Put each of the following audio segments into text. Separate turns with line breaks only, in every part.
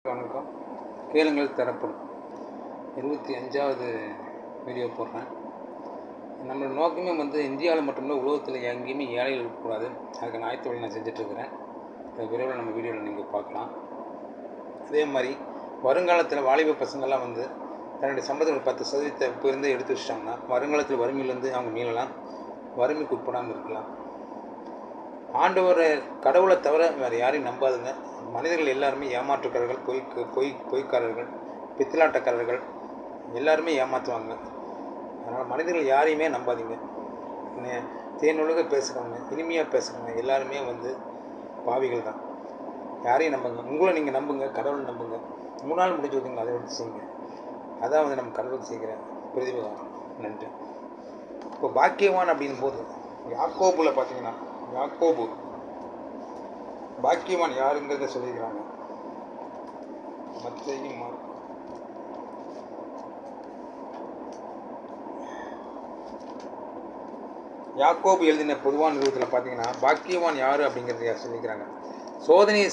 வணக்கம். கேளுங்கள் தரப்படும் 25வது வீடியோ போடுறேன். நம்மளோட நோக்கமே இந்தியாவில் மட்டுமில்லை, உலகத்தில் எங்கேயுமே ஏழைகள் இருக்கக்கூடாது. அதுக்கு ஆயத்தொழில் நான் செஞ்சிட்ருக்கிறேன். அது விரைவில் நம்ம வீடியோவில் நீங்கள் பார்க்கலாம். அதே மாதிரி வருங்காலத்தில் வாலிப பசங்கள்லாம் தன்னுடைய சம்பளத்தில் 10% இப்போ இருந்தே எடுத்து வச்சிட்டாங்கன்னா வருங்காலத்தில் வறுமையிலேருந்து அவங்க மீளலாம், வறுமைக்கு உட்படாமல் இருக்கலாம். ஆண்டவர் கடவுளை தவிர வேறு யாரையும் நம்பாதுங்க. மனிதர்கள் எல்லாருமே ஏமாற்றுக்காரர்கள், பொய்க்காரர்கள், பித்தலாட்டக்காரர்கள், எல்லாருமே ஏமாற்றுவாங்க. அதனால் மனிதர்கள் யாரையுமே நம்பாதீங்க. தேனொழுக பேசுகிறவங்க, இனிமையாக பேசுகிறவங்க எல்லாருமே பாவிகள் தான். யாரையும் நம்புங்க. உங்களை நீங்கள் நம்புங்க, கடவுளை நம்புங்க. 3 நாள் முடிஞ்சு வந்தீங்களா, அதை எடுத்து செய்யுங்க. அதான் நம்ம கடவுள் செய்கிற பிரதிபலம். நன்றி. இப்போ பாக்கியவான் அப்படின் போது யாக்கோபுல பார்த்தீங்கன்னா, யாக்கோபு பாக்கியவான் யாருங்கிறத சொல்லியிருக்கிறாங்க. மத்தேயு, மார்க்கு. யாக்கோபு எழுதின பொதுவான நிறுவனத்தில் பார்த்தீங்கன்னா பாக்கியவான் யார் அப்படிங்கிறத சொல்லிக்கிறாங்க. சோதனையை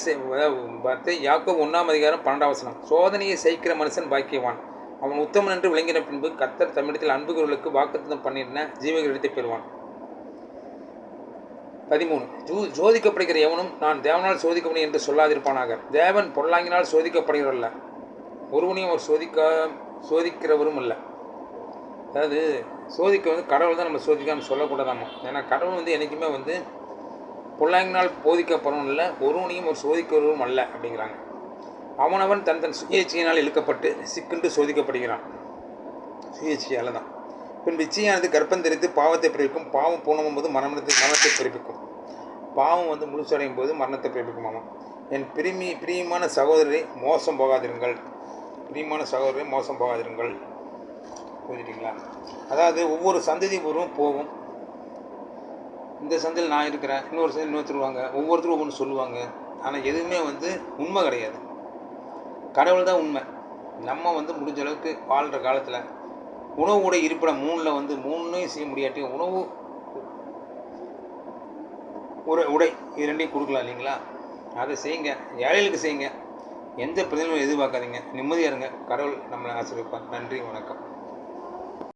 பார்த்து யாக்கோபு 1ஆம் அதிகாரம் 12ஆம் வசனம். சோதனையை செய்கிற மனுஷன் பாக்கியவான், அவன் உத்தமன் என்று விளங்கின பின்பு கர்த்தர் தம்மிடத்தில் அன்புகளுக்கு வாக்குத்தத்தம் பண்ணின ஜீவகிரீடத்தை பெறுவான். 13. சோதிக்கப்படுகிற எவனும் நான் தேவனால் சோதிக்கப்படும் என்று சொல்லாதிருப்பானாக. தேவன் பொல்லாங்கினால் சோதிக்கப்படுகிறவல்ல, ஒருவனையும் அவர் சோதிக்கிறவரும் இல்லை. அதாவது சோதிக்க கடவுள் தான் நம்ம சோதிக்காமல் சொல்லக்கூடாதாமா. ஏன்னா கடவுள் என்றைக்குமே பொல்லாங்கினால் போதிக்கப்படவும் இல்லை, ஒருவனையும் ஒரு சோதிக்கிறவரும் அல்ல அப்படிங்கிறாங்க. அவனவன் தன் சுயேட்சையினால் இழுக்கப்பட்டு சிக்கென்று சோதிக்கப்படுகிறான். சுயேட்சையால் தான். பின்பு இச்சையானது கர்ப்பம் தெரித்து பாவத்தை பிறப்பிக்கும், பாவம் பூர்ணமும் போது மரணத்தை பிறப்பிக்கும், பாவம் முழுசடையும் போது மரணத்தை பிறப்பிக்குமாமா. என் பிரியமான சகோதரரை மோசம் போகாதிருங்கள், பிரியமான சகோதரரை மோசம் போகாதிருங்கள். புரிஞ்சுட்டிங்களா? அதாவது ஒவ்வொரு சந்ததி போகும். இந்த சந்தையில் நான் இருக்கிறேன், இன்னொரு சந்தை இன்னொருத்தருவாங்க, ஒவ்வொருத்தரும் ஒவ்வொன்று சொல்லுவாங்க. ஆனால் எதுவுமே உண்மை கிடையாது. கடவுள் தான் உண்மை. நம்ம முடிஞ்ச அளவுக்கு வாழ்கிற காலத்தில் உணவு உடை இருப்பிடம் 3ல் 3 செய்ய முடியாட்டி உணவு உடை இது 2ஐயும் கொடுக்கலாம் இல்லைங்களா? அதை செய்யுங்க, ஏழைகளுக்கு செய்யுங்க. எந்த பிரதிநிதியும் எதிர்பார்க்காதீங்க. நிம்மதியாக இருங்க. கடவுள் நம்மளை ஆசீர்வதிப்பார். நன்றி, வணக்கம்.